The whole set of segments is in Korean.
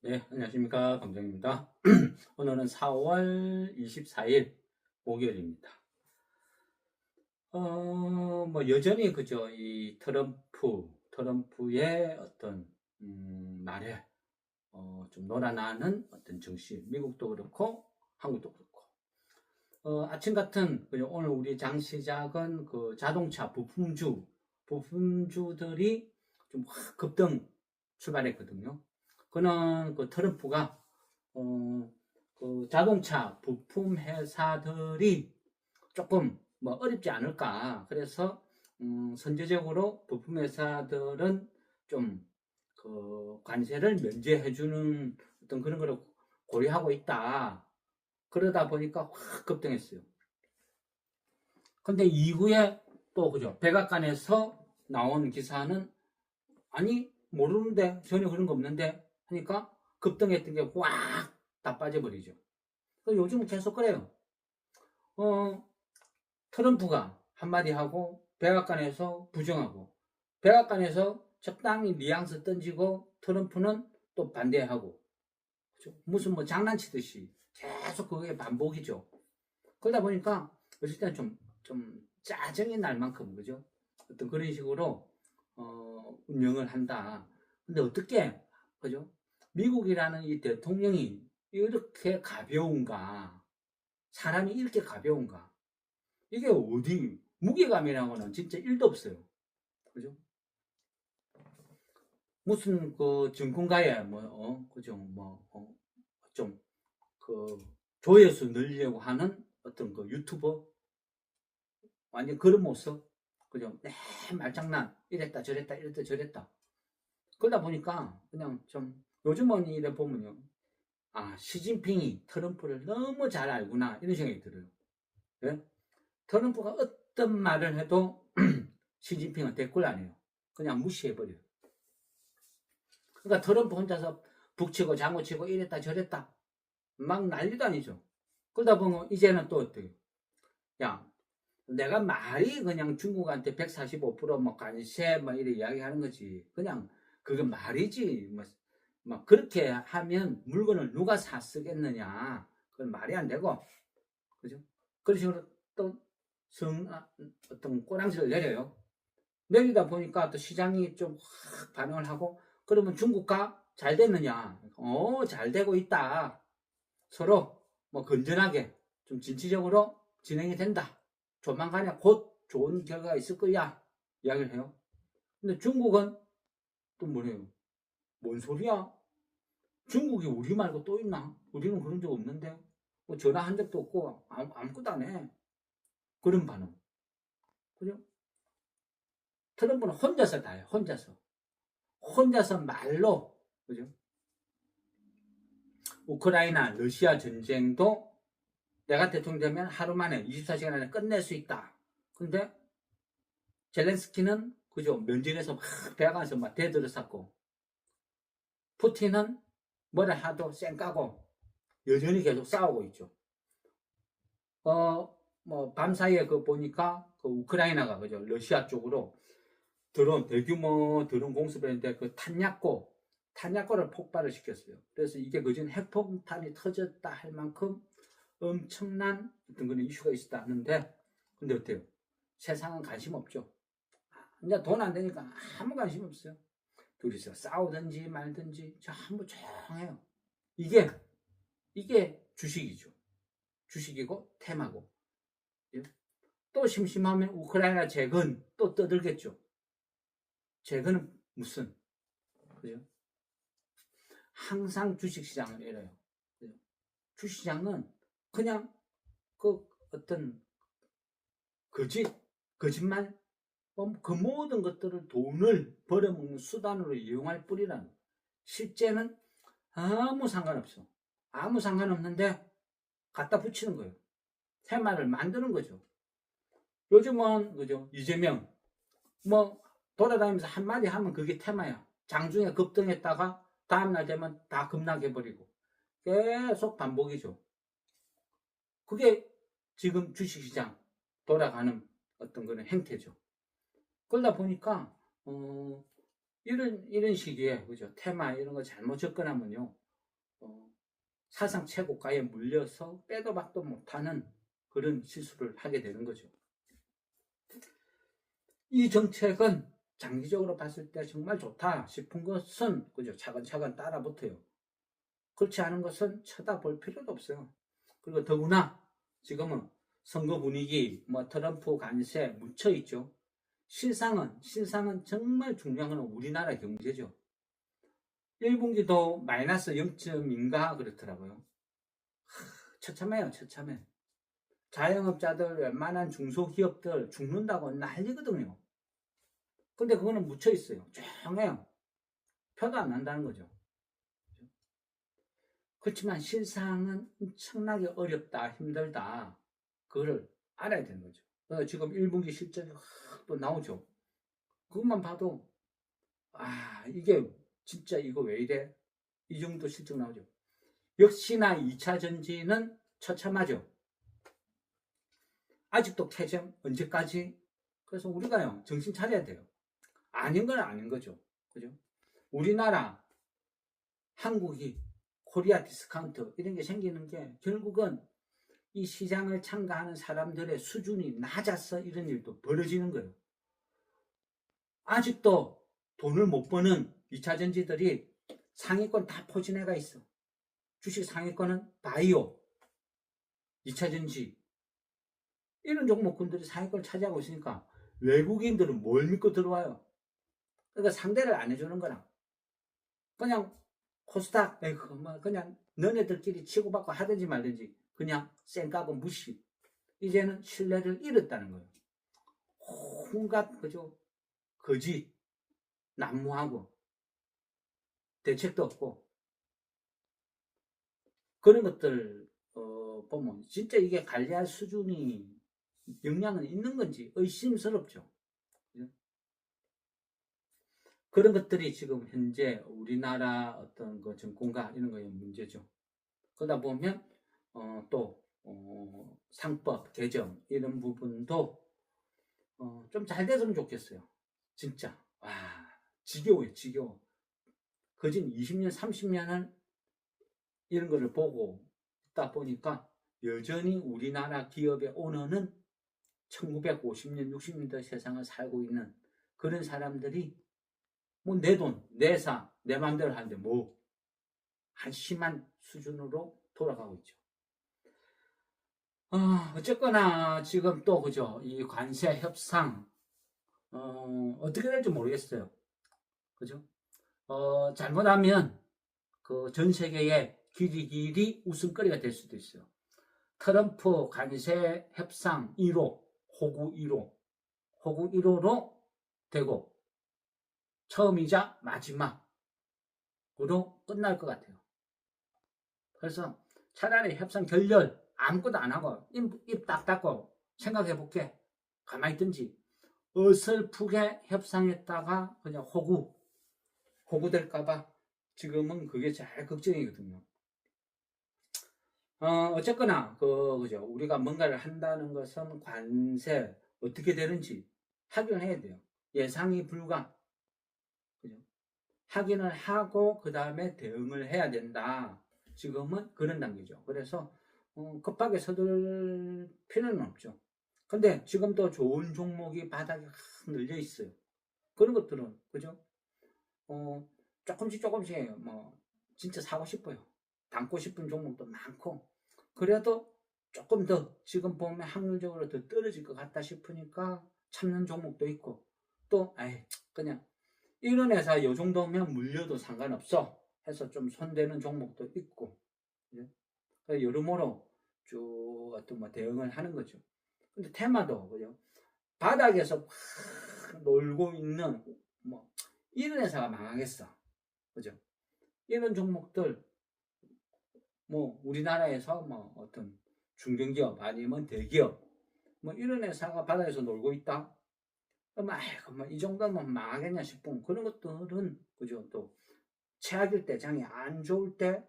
네, 안녕하십니까. 감정입니다. 오늘은 4월 24일 목요일입니다. 여전히 그죠. 이 트럼프의 어떤, 말에, 좀 놀아나는 어떤 정치, 미국도 그렇고, 한국도 그렇고. 아침 같은, 그죠. 오늘 우리 장시작은 그 자동차 부품주들이 좀 확 급등 출발했거든요. 그는 그 트럼프가 그 자동차 부품 회사들이 조금 뭐 어렵지 않을까. 그래서 선제적으로 부품 회사들은 좀 그 관세를 면제해주는 어떤 그런 거를 고려하고 있다. 그러다 보니까 확 급등했어요. 근데 이후에 또 그죠. 백악관에서 나온 기사는 아니 모르는데 전혀 그런 거 없는데 하니까 급등했던 게 확 다 빠져버리죠. 요즘은 계속 그래요. 트럼프가 한마디 하고 백악관에서 부정하고 백악관에서 적당히 뉘앙스 던지고 트럼프는 또 반대하고 그렇죠? 무슨 뭐 장난치듯이 계속 그게 반복이죠. 그러다 보니까 어쩔 때는 좀 짜증이 날 만큼 그죠? 어떤 그런 식으로 운영을 한다. 근데 어떻게 그죠? 미국이라는 이 대통령이 이렇게 가벼운가? 사람이 이렇게 가벼운가? 이게 어디 무게감이라고는 진짜 1도 없어요. 그죠? 무슨 그 증권가에 그죠? 좀 그 조회수 늘리려고 하는 어떤 그 유튜버 완전 그런 모습. 그죠? 네, 말장난 이랬다 저랬다 이랬다 저랬다. 그러다 보니까 그냥 좀 요즘은 이래 보면요. 아, 시진핑이 트럼프를 너무 잘 알구나 이런 생각이 들어요. 예? 트럼프가 어떤 말을 해도 시진핑은 댓글 안 해요. 그냥 무시해버려요. 그러니까 트럼프 혼자서 북치고 장구치고 이랬다 저랬다 막 난리도 아니죠. 그러다 보면 이제는 또 어때요? 야, 내가 말이 그냥 중국한테 145%뭐 관세 뭐 이래 이야기하는 거지. 그냥 그게 말이지. 뭐 그렇게 하면 물건을 누가 사 쓰겠느냐. 그건 말이 안 되고, 그죠? 그런 식으로 또 어떤 꼬랑지를 내려요. 내리다 보니까 또 시장이 좀 확 반응을 하고, 그러면 중국과 잘 됐느냐? 잘 되고 있다. 서로 뭐 건전하게 좀 진취적으로 진행이 된다. 조만간에 곧 좋은 결과가 있을 거야. 이야기를 해요. 근데 중국은 또 뭐래요? 뭔 소리야? 중국이 우리 말고 또 있나? 우리는 그런 적 없는데. 뭐 전화한 적도 없고 아무것도 안 해. 그런 반응. 그죠? 트럼프는 혼자서 다 해요. 혼자서 말로. 그죠? 우크라이나, 러시아 전쟁도 내가 대통령 되면 하루 만에 24시간 안에 끝낼 수 있다. 근데 젤렌스키는 그죠 면전에서 막 배가서 막 대들어쌌고 푸틴은 뭐라 하도 쌩까고 여전히 계속 싸우고 있죠. 뭐 밤사이에 그 보니까 그 우크라이나가 그죠 러시아 쪽으로 대규모 드론 공습했는데 그 탄약고를 폭발을 시켰어요. 그래서 이게 그전 핵폭탄이 터졌다 할 만큼 엄청난 어떤 그런 이슈가 있었다는데 근데 어때요? 세상은 관심 없죠. 이제 돈 안 되니까 아무 관심 없어요. 둘이서 싸우든지 말든지 전부 조용해요. 이게 주식이죠. 주식이고 테마고. 예? 또 심심하면 우크라이나 재건 또 떠들겠죠. 재건은 무슨 그죠? 항상 주식시장을 이래요. 주식시장은 그냥 그 어떤 거짓말 그 모든 것들을 돈을 벌어먹는 수단으로 이용할 뿐이라는 실제는 아무 상관없어. 아무 상관없는데 갖다 붙이는 거예요. 테마를 만드는 거죠. 요즘은 그죠 이재명 뭐 돌아다니면서 한마디 하면 그게 테마야. 장중에 급등했다가 다음날 되면 다 급락해버리고 계속 반복이죠. 그게 지금 주식시장 돌아가는 어떤 그런 행태죠. 그러다 보니까 이런 시기에 그죠 테마 이런 거 잘못 접근하면요 사상 최고가에 물려서 빼도 박도 못하는 그런 실수를 하게 되는 거죠. 이 정책은 장기적으로 봤을 때 정말 좋다 싶은 것은 그죠, 차근차근 따라 붙어요. 그렇지 않은 것은 쳐다볼 필요도 없어요. 그리고 더구나 지금은 선거 분위기, 트럼프 관세 묻혀 있죠. 실상은 정말 중요한 건 우리나라 경제죠. 1분기도 마이너스 0.2인가 그렇더라고요. 처참해요, 처참해. 자영업자들, 웬만한 중소기업들 죽는다고 난리거든요. 근데 그거는 묻혀 있어요. 조용해요. 표도 안 난다는 거죠. 그렇지만 실상은 엄청나게 어렵다, 힘들다. 그거를 알아야 되는 거죠. 지금 1분기 실적이 또 나오죠. 그것만 봐도 이게 진짜 이거 왜 이래? 이 정도 실적 나오죠. 역시나 2차 전지는 처참하죠. 아직도 캐점 언제까지? 그래서 우리가요, 정신 차려야 돼요. 아닌 건 아닌 거죠. 그죠? 우리나라, 한국이 코리아 디스카운트 이런 게 생기는 게 결국은 이 시장을 참가하는 사람들의 수준이 낮아서 이런 일도 벌어지는 거예요. 아직도 돈을 못 버는 2차 전지들이 상위권 다 포진해가 있어. 주식 상위권은 바이오, 2차 전지 이런 종목군들이 상위권을 차지하고 있으니까 외국인들은 뭘 믿고 들어와요? 그러니까 상대를 안 해주는 거라. 그냥 코스닥 그냥 너네들끼리 치고받고 하든지 말든지 그냥 쌩까고 무시. 이제는 신뢰를 잃었다는 거예요. 온갖 그죠, 거짓, 난무하고 대책도 없고 그런 것들 보면 진짜 이게 관리할 수준이 역량은 있는 건지 의심스럽죠. 그런 것들이 지금 현재 우리나라 어떤 그 정권가 이런 거의 문제죠. 그러다 보면 또 상법 개정 이런 부분도 좀 잘 됐으면 좋겠어요. 진짜 지겨워요, 지겨워. 거진 20년 30년을 이런 거를 보고 있다 보니까 여전히 우리나라 기업의 오너는 1950년 60년대 세상을 살고 있는 그런 사람들이 뭐 내 돈, 내 사, 내 마음대로 하는데 한심한 수준으로 돌아가고 있죠. 어쨌거나 지금 또 그죠, 이 관세 협상 어떻게 될지 모르겠어요. 그죠? 잘못하면 그 전 세계의 길이길이 웃음거리가 될 수도 있어요. 트럼프 관세 협상 1호, 호구 1호로 되고 처음이자 마지막으로 끝날 것 같아요. 그래서 차라리 협상 결렬 아무것도 안 하고 입 딱 닫고 생각해 볼게. 가만히 있든지 어설프게 협상했다가 그냥 호구 될까봐 지금은 그게 잘 걱정이거든요. 어쨌거나 그죠, 우리가 뭔가를 한다는 것은 관세 어떻게 되는지 확인해야 돼요. 예상이 불가. 그죠? 확인을 하고 그 다음에 대응을 해야 된다. 지금은 그런 단계죠. 그래서 급하게 서둘 필요는 없죠. 근데 지금도 좋은 종목이 바닥에 늘려 있어요. 그런 것들은 그죠? 조금씩 진짜 사고 싶어요. 담고 싶은 종목도 많고, 그래도 조금 더 지금 보면 확률적으로 더 떨어질 것 같다 싶으니까 참는 종목도 있고, 또 그냥 이런 회사 요 정도면 물려도 상관없어 해서 좀 손대는 종목도 있고, 여러모로 쭉 어떤 대응을 하는 거죠. 근데 테마도 그죠, 바닥에서 놀고 있는 이런 회사가 망하겠어. 그죠? 이런 종목들 우리나라에서 어떤 중견기업 아니면 대기업 이런 회사가 바닥에서 놀고 있다. 그럼 이 정도면 망하겠냐 싶은 그런 것들은 그죠, 또 최악일 때, 장이 안 좋을 때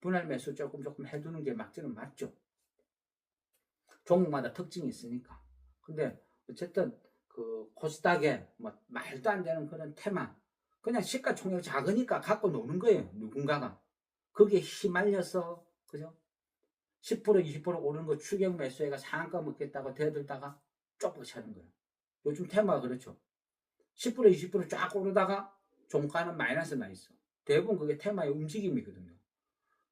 분할 매수 조금 해두는 게 맞기는 맞죠. 종목마다 특징이 있으니까. 근데 어쨌든 그 코스닥에 말도 안 되는 그런 테마, 그냥 시가총액 작으니까 갖고 노는 거예요, 누군가가. 거기에 휘말려서, 그죠? 10% 20% 오르는 거 추격 매수해가 상한가 먹겠다고 대들다가 쪽박치 하는 거예요. 요즘 테마가 그렇죠. 10% 20%쫙 오르다가 종가는 마이너스 나 있어. 대부분 그게 테마의 움직임이거든요.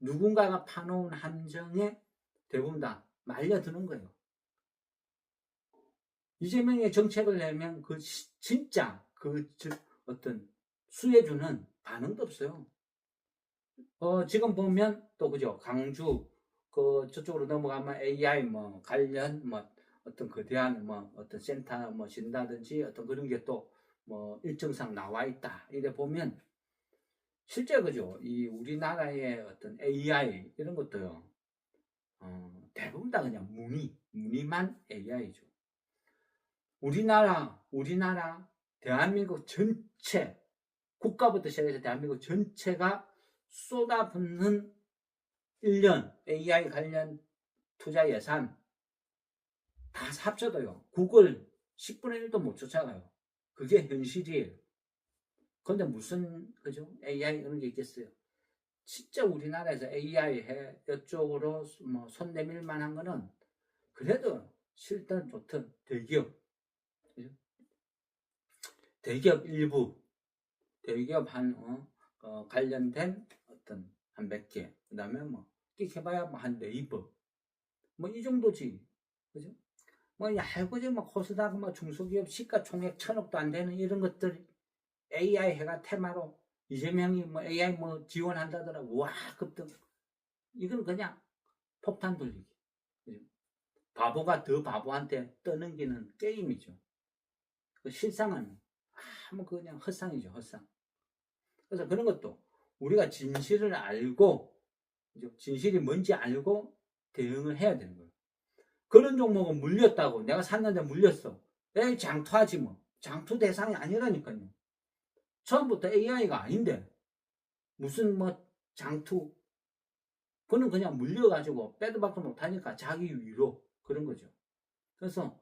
누군가가 파놓은 함정에 대부분 다 말려드는 거예요. 이재명의 정책을 내면 진짜 어떤 수혜주는 반응도 없어요. 지금 보면 또 그죠, 강주 저쪽으로 넘어가면 AI 관련 어떤 거대한 어떤 센터 진다든지 어떤 그런 게 또 일정상 나와 있다. 이래 보면 실제 그죠, 이 우리나라의 어떤 AI 이런 것도요, 대부분 다 그냥 무늬만 AI죠. 우리나라 대한민국 전체, 국가부터 시작해서 대한민국 전체가 쏟아붓는 1년 AI 관련 투자 예산 다 합쳐도요, 구글 10분의 1도 못 쫓아가요. 그게 현실이에요. 근데 무슨, 그죠? AI 이런 게 있겠어요? 진짜 우리나라에서 AI 이쪽으로 손 내밀 만한 거는 그래도 싫든 좋든 대기업, 그죠? 대기업 일부, 대기업 관련된 어떤 한 몇 개, 그 다음에 끼켜봐야 한 네이버, 이 정도지, 그죠? 야구지 코스닥 중소기업 시가총액 1,000억도 안 되는 이런 것들 AI 해가 테마로 이재명이 AI 지원한다더라. 와 급등. 이건 그냥 폭탄 돌리기. 그죠? 바보가 더 바보한테 떠넘기는 게임이죠. 그 실상은 그냥 헛상이죠, 헛상. 그래서 그런 것도 우리가 진실을 알고, 진실이 뭔지 알고 대응을 해야 되는 거예요. 그런 종목은 물렸다고, 내가 샀는데 물렸어. 에이, 장투하지 뭐. 장투 대상이 아니라니까요. 처음부터 AI가 아닌데 무슨 장투. 그는 그냥 물려가지고 빼도 박도 못하니까 자기 위로 그런 거죠. 그래서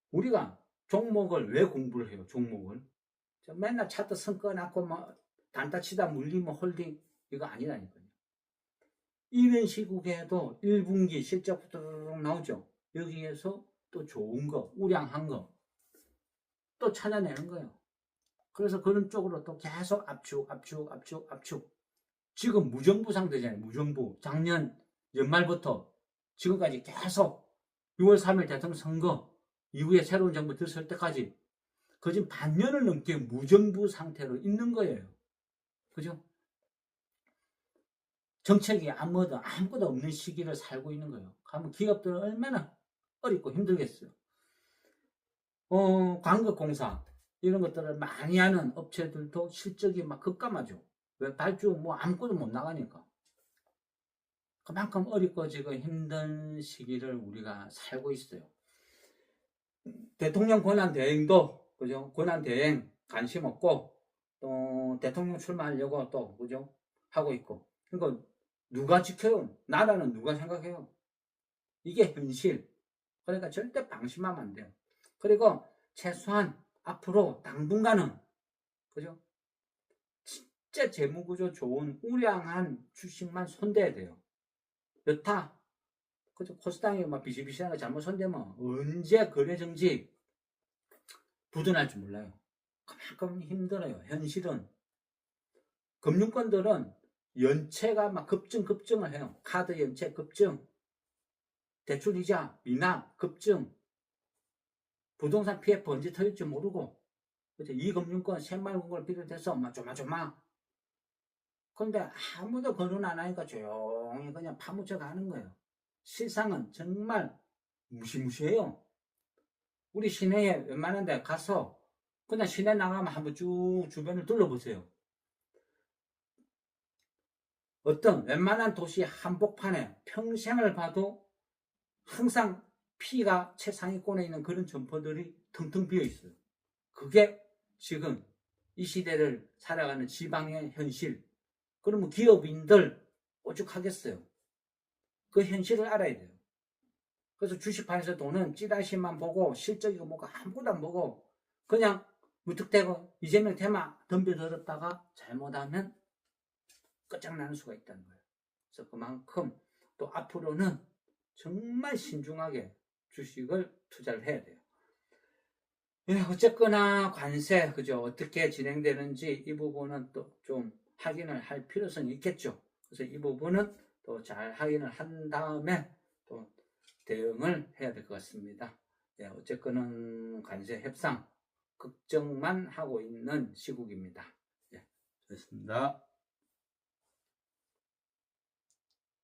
우리가 종목을 왜 공부를 해요? 종목을 맨날 차트 선 꺼놨고 단타 치다 물리면 홀딩, 이거 아니라니까요. 이런 시국에도 1분기 실적부터 나오죠. 여기에서 또 좋은 거, 우량한 거 또 찾아내는 거예요. 그래서 그런 쪽으로 또 계속 압축. 지금 무정부 상태잖아요. 무정부. 작년 연말부터 지금까지 계속 6월 3일 대통령 선거 이후에 새로운 정부 들어설 때까지 거진 반년을 넘게 무정부 상태로 있는 거예요. 그죠? 정책이 아무것도 없는 시기를 살고 있는 거예요. 그러면 기업들은 얼마나 어렵고 힘들겠어요. 광급공사 이런 것들을 많이 하는 업체들도 실적이 급감하죠. 왜? 발주 아무것도 못 나가니까. 그만큼 어렵고 지금 힘든 시기를 우리가 살고 있어요. 대통령 권한대행도, 그죠? 권한대행 관심 없고, 또 대통령 출마하려고 또, 그죠? 하고 있고. 그러니까 누가 지켜요? 나라는 누가 생각해요? 이게 현실. 그러니까 절대 방심하면 안 돼요. 그리고 최소한 앞으로 당분간은, 그죠? 진짜 재무구조 좋은 우량한 주식만 손대야 돼요. 여타, 그죠? 코스닥이 비실비실한 거 잘못 손대면 언제 거래 정지 부도날 줄 몰라요. 그만큼 힘들어요. 현실은. 금융권들은 연체가 급증을 해요. 카드 연체 급증, 대출이자 미납 급증, 부동산 피해 번지 터질 줄 모르고, 그죠? 이 금융권 새마을금고를 비롯해서 조마조마. 근데 아무도 거론 안 하니까 조용히 그냥 파묻혀 가는 거예요. 실상은 정말 무시무시해요. 우리 시내에 웬만한 데 가서 그냥 시내 나가면 한번 쭉 주변을 둘러보세요. 어떤 웬만한 도시 한복판에 평생을 봐도 항상 피가 최상위권에 있는 그런 점포들이 텅텅 비어 있어요. 그게 지금 이 시대를 살아가는 지방의 현실. 그러면 기업인들 오죽하겠어요. 그 현실을 알아야 돼요. 그래서 주식판에서 돈은 찌라시만 보고 실적이고 뭐가 아무것도 안 보고 그냥 무턱대고 이재명 테마 덤벼들었다가 잘못하면 끝장나는 수가 있다는 거예요. 그래서 그만큼 또 앞으로는 정말 신중하게 주식을 투자를 해야 돼요. 예, 어쨌거나 관세, 그죠? 어떻게 진행되는지 이 부분은 또 좀 확인을 할 필요성이 있겠죠. 그래서 이 부분은 또 잘 확인을 한 다음에 또 대응을 해야 될 것 같습니다. 예, 어쨌거나 관세 협상 걱정만 하고 있는 시국입니다. 예, 좋습니다.